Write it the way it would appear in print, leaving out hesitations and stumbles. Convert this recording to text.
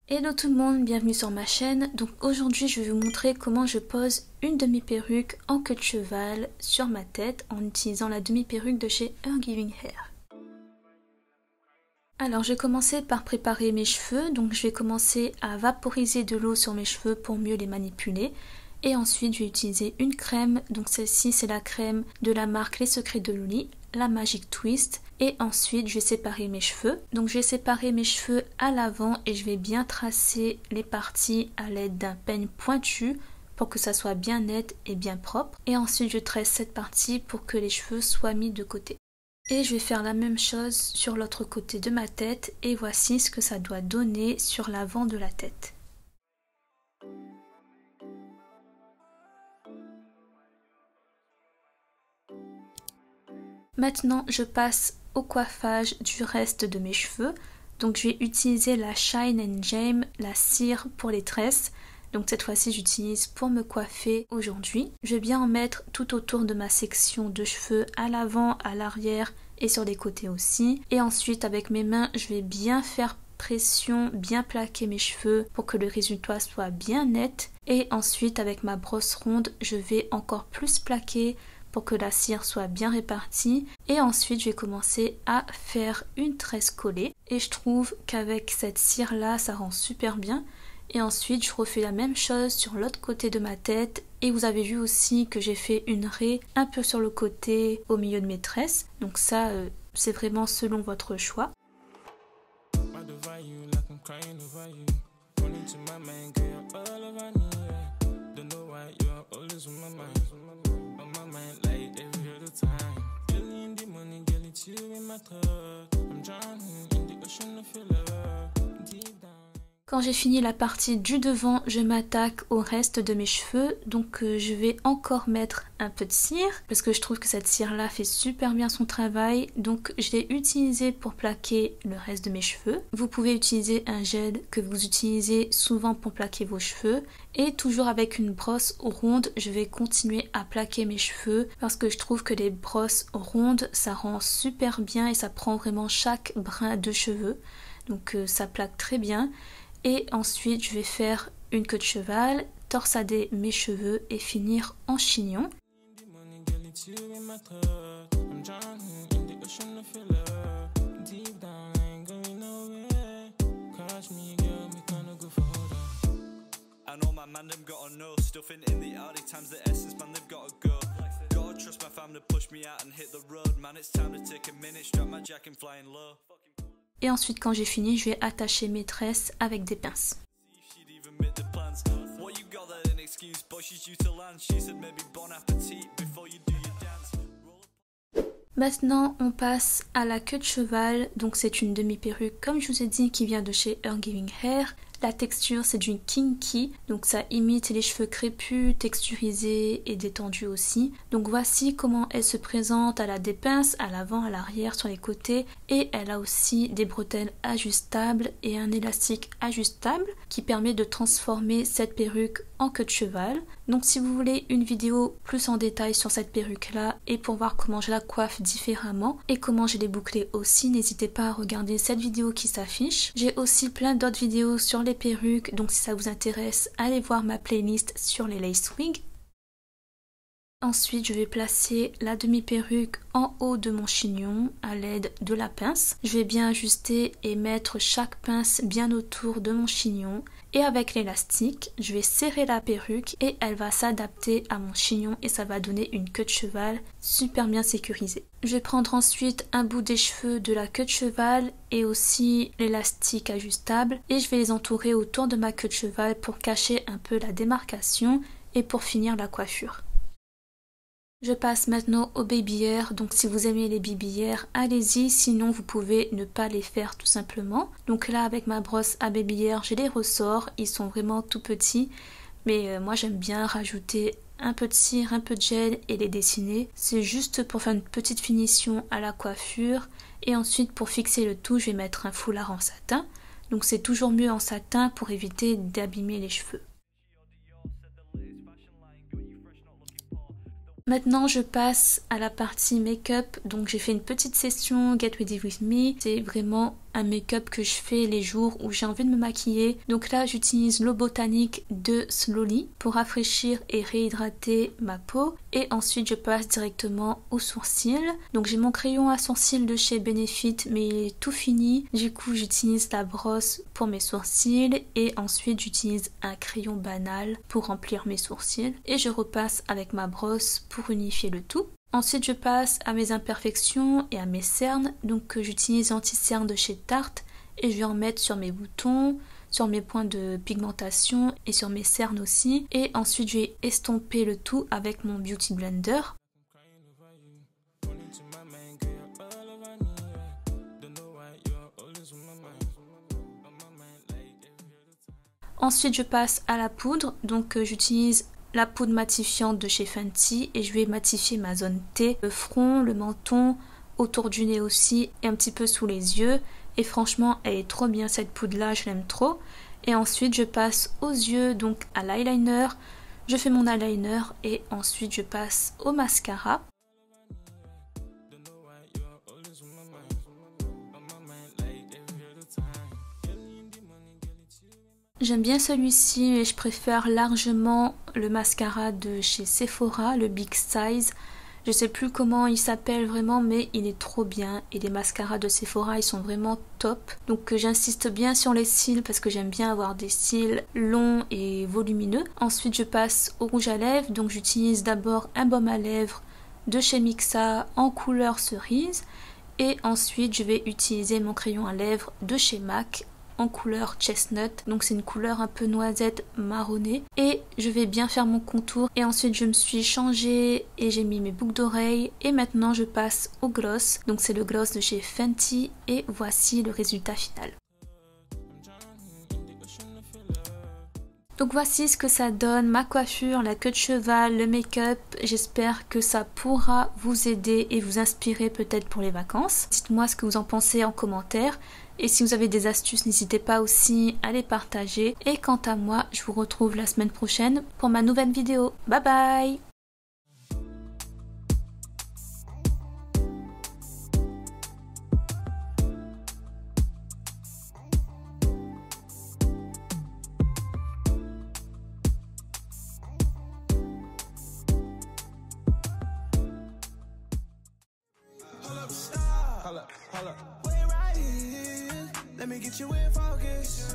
Hello tout le monde, bienvenue sur ma chaîne. Donc aujourd'hui je vais vous montrer comment je pose une demi-perruque en queue de cheval sur ma tête en utilisant la demi-perruque de chez Her Giving Hair. Alors je vais commencer par préparer mes cheveux, donc je vais commencer à vaporiser de l'eau sur mes cheveux pour mieux les manipuler. Et ensuite je vais utiliser une crème, donc celle-ci c'est la crème de la marque Les Secrets de Loli, la Magic Twist. Et ensuite je vais séparer mes cheveux. Donc je vais séparer mes cheveux à l'avant et je vais bien tracer les parties à l'aide d'un peigne pointu pour que ça soit bien net et bien propre. Et ensuite je tresse cette partie pour que les cheveux soient mis de côté. Et je vais faire la même chose sur l'autre côté de ma tête et voici ce que ça doit donner sur l'avant de la tête. Maintenant je passe au coiffage du reste de mes cheveux. Donc je vais utiliser la Shine and Jam, la cire pour les tresses. Donc cette fois-ci j'utilise pour me coiffer aujourd'hui. Je vais bien en mettre tout autour de ma section de cheveux, à l'avant, à l'arrière et sur les côtés aussi. Et ensuite avec mes mains je vais bien faire pression, bien plaquer mes cheveux pour que le résultat soit bien net. Et ensuite avec ma brosse ronde je vais encore plus plaquer pour que la cire soit bien répartie. Et ensuite je vais commencer à faire une tresse collée et je trouve qu'avec cette cire là ça rend super bien. Et ensuite je refais la même chose sur l'autre côté de ma tête et vous avez vu aussi que j'ai fait une raie un peu sur le côté au milieu de mes tresses. Donc ça c'est vraiment selon votre choix. Quand j'ai fini la partie du devant, je m'attaque au reste de mes cheveux. Donc je vais encore mettre un peu de cire parce que je trouve que cette cire là fait super bien son travail. Donc je l'ai utilisée pour plaquer le reste de mes cheveux. Vous pouvez utiliser un gel que vous utilisez souvent pour plaquer vos cheveux. Et toujours avec une brosse ronde, je vais continuer à plaquer mes cheveux parce que je trouve que les brosses rondes ça rend super bien et ça prend vraiment chaque brin de cheveux. Donc ça plaque très bien. Et ensuite je vais faire une queue de cheval, torsader mes cheveux et finir en chignon. Et ensuite quand j'ai fini, je vais attacher mes tresses avec des pinces. Maintenant on passe à la queue de cheval, donc c'est une demi-perruque comme je vous ai dit qui vient de chez Her Giving Hair. La texture c'est du kinky, donc ça imite les cheveux crépus, texturisés et détendus aussi. Donc voici comment elle se présente. Elle a des pinces à l'avant, à l'arrière, sur les côtés et elle a aussi des bretelles ajustables et un élastique ajustable qui permet de transformer cette perruque en queue de cheval. Donc si vous voulez une vidéo plus en détail sur cette perruque là et pour voir comment je la coiffe différemment et comment je l'ai bouclée aussi, n'hésitez pas à regarder cette vidéo qui s'affiche. J'ai aussi plein d'autres vidéos sur les perruques, donc si ça vous intéresse, allez voir ma playlist sur les lace wigs. Ensuite, je vais placer la demi-perruque en haut de mon chignon à l'aide de la pince. Je vais bien ajuster et mettre chaque pince bien autour de mon chignon. Et avec l'élastique, je vais serrer la perruque et elle va s'adapter à mon chignon et ça va donner une queue de cheval super bien sécurisée. Je vais prendre ensuite un bout des cheveux de la queue de cheval et aussi l'élastique ajustable et je vais les entourer autour de ma queue de cheval pour cacher un peu la démarcation et pour finir la coiffure. Je passe maintenant au baby hair, donc si vous aimez les baby hair, allez-y, sinon vous pouvez ne pas les faire tout simplement. Donc là avec ma brosse à baby hair, je les ressors, ils sont vraiment tout petits, mais moi j'aime bien rajouter un peu de cire, un peu de gel et les dessiner. C'est juste pour faire une petite finition à la coiffure et ensuite pour fixer le tout, je vais mettre un foulard en satin. Donc c'est toujours mieux en satin pour éviter d'abîmer les cheveux. Maintenant je passe à la partie make-up, donc j'ai fait une petite session Get Ready With Me, c'est vraiment un make-up que je fais les jours où j'ai envie de me maquiller. Donc là j'utilise l'eau botanique de Slowly pour rafraîchir et réhydrater ma peau et ensuite je passe directement aux sourcils. Donc j'ai mon crayon à sourcils de chez Benefit mais il est tout fini, du coup j'utilise la brosse pour mes sourcils et ensuite j'utilise un crayon banal pour remplir mes sourcils et je repasse avec ma brosse pour unifier le tout. Ensuite je passe à mes imperfections et à mes cernes, donc j'utilise l'anti-cerne de chez Tarte et je vais en mettre sur mes boutons, sur mes points de pigmentation et sur mes cernes aussi. Et ensuite je vais estomper le tout avec mon Beauty Blender. Ensuite je passe à la poudre, donc j'utilise la poudre matifiante de chez Fenty et je vais matifier ma zone T, le front, le menton, autour du nez aussi et un petit peu sous les yeux. Et franchement elle est trop bien cette poudre là, je l'aime trop. Et ensuite je passe aux yeux, donc à l'eyeliner, je fais mon eyeliner et ensuite je passe au mascara. J'aime bien celui-ci mais je préfère largement le mascara de chez Sephora, le Big Size. Je sais plus comment il s'appelle vraiment mais il est trop bien et les mascaras de Sephora ils sont vraiment top. Donc j'insiste bien sur les cils parce que j'aime bien avoir des cils longs et volumineux. Ensuite je passe au rouge à lèvres, donc j'utilise d'abord un baume à lèvres de chez Mixa en couleur cerise. Et ensuite je vais utiliser mon crayon à lèvres de chez MAC en couleur chestnut, donc c'est une couleur un peu noisette marronnée et je vais bien faire mon contour et ensuite je me suis changée et j'ai mis mes boucles d'oreilles et maintenant je passe au gloss, donc c'est le gloss de chez Fenty et voici le résultat final. Donc voici ce que ça donne, ma coiffure, la queue de cheval, le make-up. J'espère que ça pourra vous aider et vous inspirer peut-être pour les vacances. Dites-moi ce que vous en pensez en commentaire. Et si vous avez des astuces, n'hésitez pas aussi à les partager. Et quant à moi, je vous retrouve la semaine prochaine pour ma nouvelle vidéo. Bye bye! Let me get you in focus.